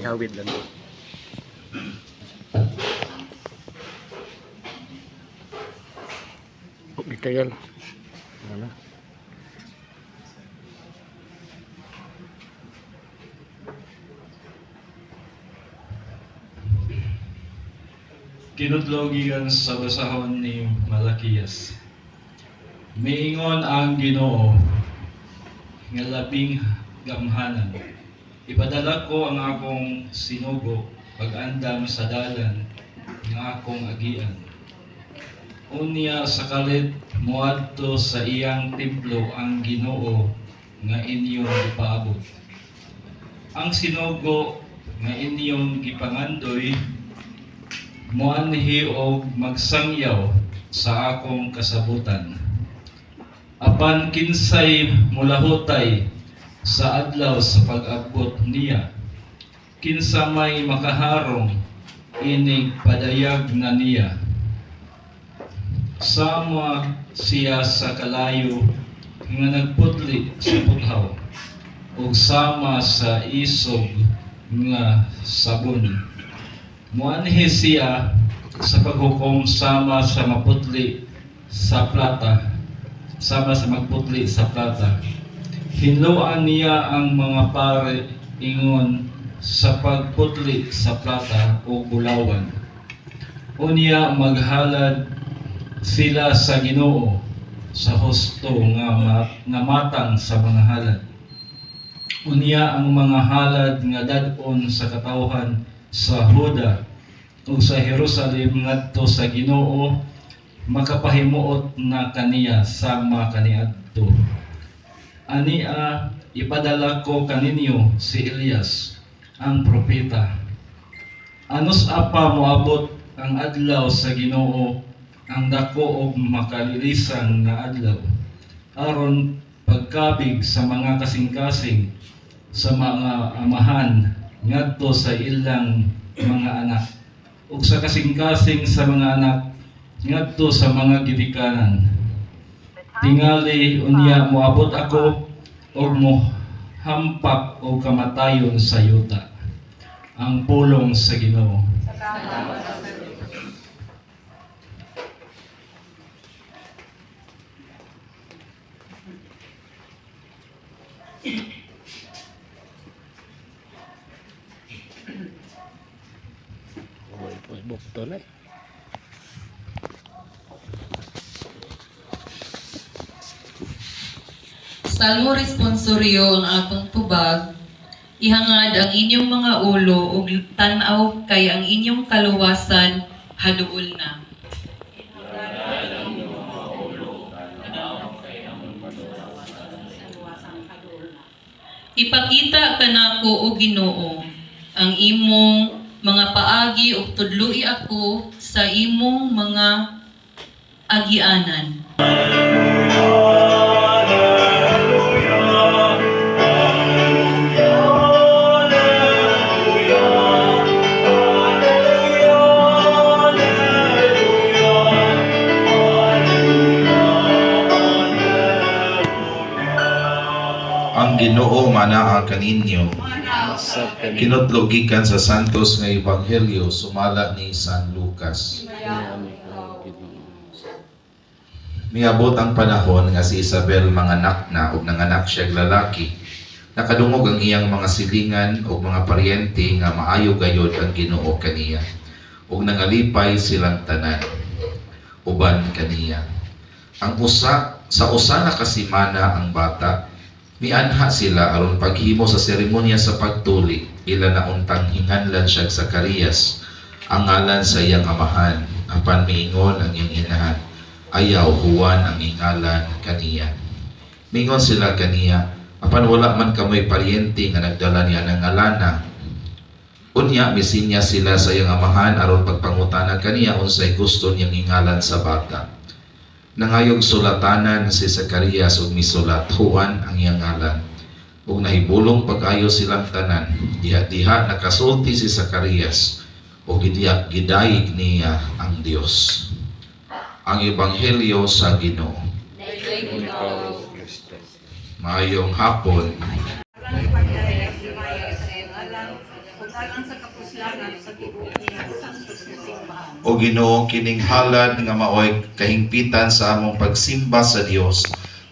ihawid lang. Gitagal. Ano? Kinudlogigan sa basahon ni Malakiyas. Miingon ang Ginoo nga labing gamhanan. Ipadala ko ang akong sinugo pag-andam sa dalan ng akong agian. Unya sa kalit moadto sa iyang templo ang Ginoo nga inyong gipaabot. Ang sinugo nga inyong gipangandoy moanhi og magsangyaw sa akong kasabutan. Apan kinsay mulahutay sa adlaw sa pag-abot niya, kinsa may makaharong inig padayag na niya. Sama siya sa kalayo nga nagputli sa puthaw, ug sama sa isog nga sabon. Muanhi siya sa paghukom sama sa maputli sa plata, sama sa magputli sa plata. Hinluan niya ang mga pare ingon sa pagputli sa plata o bulawan. Unya maghalad sila sa Ginoo sa husto nga matang sa mga halad. Unya ang mga halad nga dad-on sa katawhan sa Huda ug sa Jerusalem ngadto sa Ginoo makapahimuot na kaniya sama kaniadto. Ania ipadala ko kaninyo si Elias ang propeta. Anos apa moabot ang adlaw sa Ginoo ang dako og makalilisan nga adlaw aron pagkabig sa mga kasing-kasing sa mga amahan ngadto sa ilang mga anak ug sa kasing-kasing sa mga anak ngadto sa mga gidikanan. Tingali unya moabot ako og mohampak og kamatayon sa yuta. Ang pulong sa Ginoo. Bukto na. Salmo responsoryo ang akong tubag. Ihangad ang inyong mga ulo ug tan-aw kay ang inyong kaluwasan haduol na. Ipakita kanako o Ginoo ang imong mga paagi ug tudloi ako sa imong mga agianan. Ang Ginoo manaa kaninyo. Kinutlogikan sa Santos nga Ebanghelyo sumala ni San Lucas. Miabot ang panahon nga si Isabel manganak na ug nanganak siya lalaki. Nakadungog ang iyang mga silingan ug mga paryente nga maayo gayod ang Ginoo kaniya. Ug nangalipay silang tanan uban kaniya. Ang usa na kasimana ang bata. Mianha sila aron paghimo sa seremonya sa pagtuli. Ila na untang hinganlan siya Zacarias, ang ngalan sa iyang amahan. Apan miingon ang iyang inahan, ayaw Juan ang ingalan kaniya. Mingon sila kaniya, apan wala man kamoy paryente nga nagdala niya ng ngalana. Unya misinya sila sa iyang amahan aron pagpangutana kaniya unsay gusto niyang ingalan sa bata. Nangayog sulatanan si Zacarias ug misulat Juan ang iyang ngalan. Ug nahibulong pag-ayo silang tanan, diha-diha nakasulti si Zacarias ug gidayeg niya ang Dios. Ang Ebanghelyo sa Ginoo. Maayong hapon. ug alang sa kapuslanan sa tibuok niya santos nga simbahan. O Ginoo, kining halad nga maoy kahingpitan sa among pagsimba sa Dios.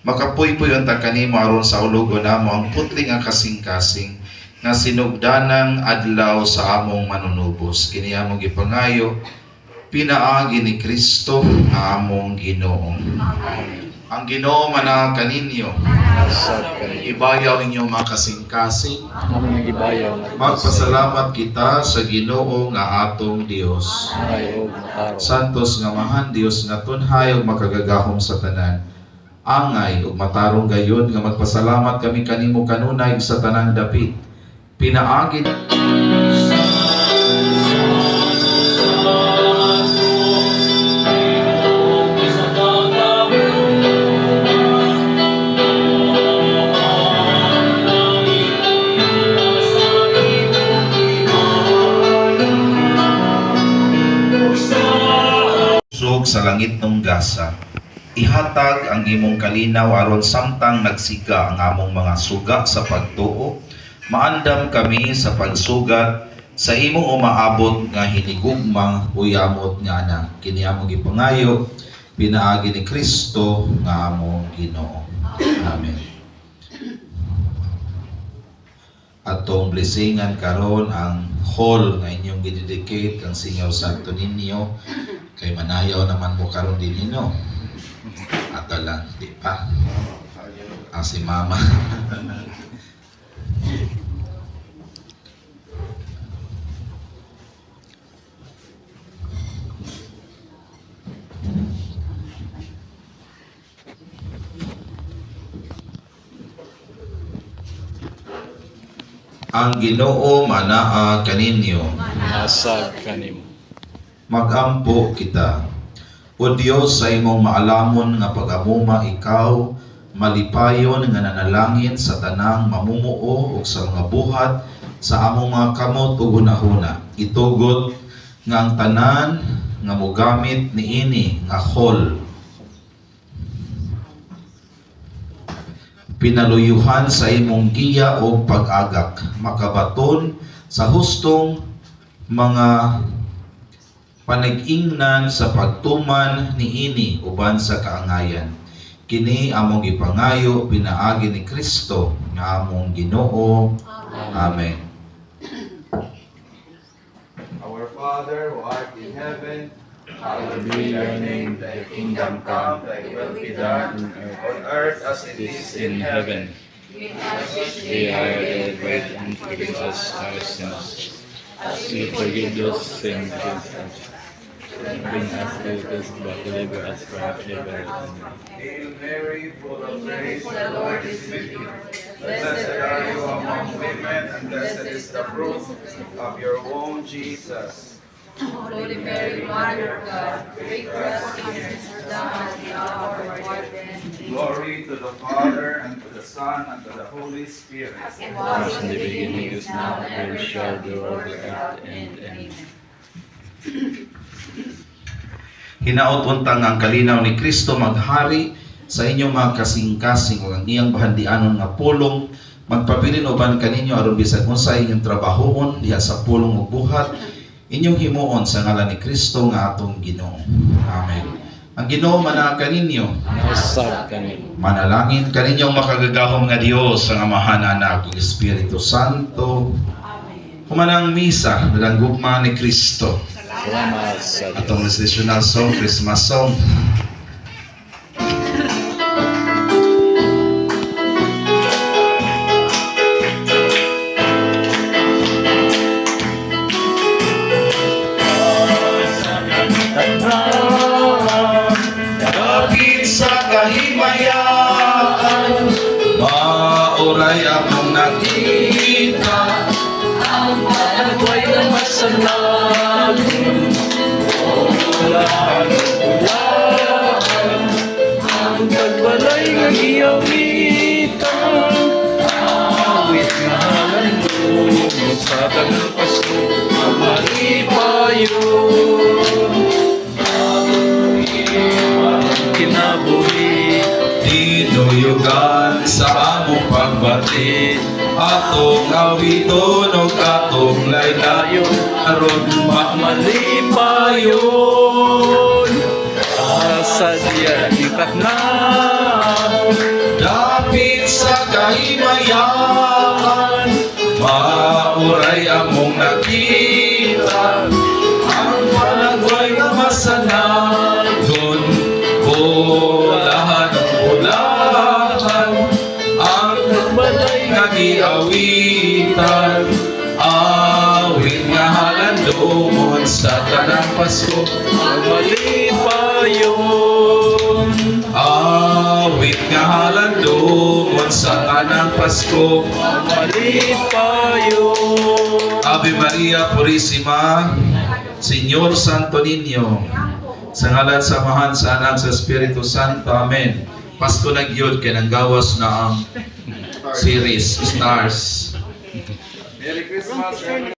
Makapuypuy unta kanimo aron sa ulogon namo ang putli nga kasing-kasing nga sinugdanang adlaw sa among manunubos. Kini among gipangayo pinaagi ni Kristo nga among Ginoo. Ang Ginoo manaag kaninyo. Ibayaw inyo mga kasing-kasing. Naman ang ibayaw. Magpasalamat kita sa Ginoo nga atong Dios. Ay, o, araw. Santos nga mahan Dios nga tunhay ug makagagahom sa tanan. Angay ug matarong gayon nga magpasalamat kami kanimo kanunay sa tanang dapit. Pinaagi usog sa langit ng gasa. Ihatag ang imong kalinaw aron samtang nagsiga ang among mga suga sa pagtuo. Maandam kami sa pagsugat sa imong umaabot nga hinigugmang uyamot nga anak. Kini among gipangayo pinaagi ni Kristo nga among Ginoo. Amen. Atong blessingan karon ang hall nga inyong gidedicate kang Singaw Santo ninyo kay manayaw naman mo karon din ninyo. Ato lang, di pa. Si Mama. Ang Ginoo manaa kaninyo. Nasag kanimo. Magampo kita. O Dios, sa imong maalamon nga pag-amuma ikaw, malipayon nga nanalangin sa tanang mamumuo ug sa mga buhat sa among mga kamot ug hunahuna. Itugot nga ang tanan nga mogamit niini nga hall pinaluyuhan sa imong giya o pag-agak, makabaton sa hustong mga panag-ingnan sa pagtuman niini uban sa kaangayan. Kini among ipangayo pinaagi ni Kristo nga among Ginoo. Amen. Our Father, who art in heaven, Hallowed be your name, thy kingdom come, thy will be done on earth as it is in heaven. Give our daily bread and forgive us our sins, as we forgive those sin against us. Bring us to this, but deliver us from evil. Amen. Hail Mary, full of grace, the Lord is with you. Blessed are you among women, and blessed is the fruit of your womb, Jesus. Holy Mary, Mother of God, pray for us sinners now and at the hour of our death. Glory to the Father, and to the Son, and to the Holy Spirit. As it As was in in the the beginning, beginning, is is now, now, and and ever ever shall shall be, be, world world without without end. end. Amen. Hinaot untang ang kalinaw ni Kristo maghari sa inyong mga kasing-kasing ug ang iyang bahandianon nga pulong magpabilin uban kaninyo aron bisan unsa inyong trabahoon diha sa pulong ug buhat inyong himuon sa ngalan ni Kristo nga atong Ginoo. Amen. Ang Ginoo manaa kaninyo. Nasag kanimo. Manalangin kaninyong makagagahom nga Dios ang Amahan, Anak ug Espiritu Santo. Humanang misa dalang gugma ni Kristo. Salamat sa Diyos. Atong traditional song, Christmas song. Kapit sa kahimayan, mauray akong nakita. Ang pagway na masanag, ang pagbalay ng iyong itang, awit na halandong, sa tangang Pasko, ang malipayo. Kinabuhi, Tinuyugan sa among pagbati, atong awiton o aron malipayon. Asa diya tingkat na. Dapit sa kahimayan, mauray among nakita, ang panagway na masanagon, ulahan ang balay nga giawitan, awit nga halandumon sa tanang Pasko, Malipayon. awit nga halandumon sa tanang Pasko. Malipayon. Ave Maria Purisima, Señor Santo Niño, sa ngalan sa Amahan, sa Anak, sa Espiritu Santo. Amen. Pasko na gyud kay nang gawas na ang series Stars. Merry Christmas.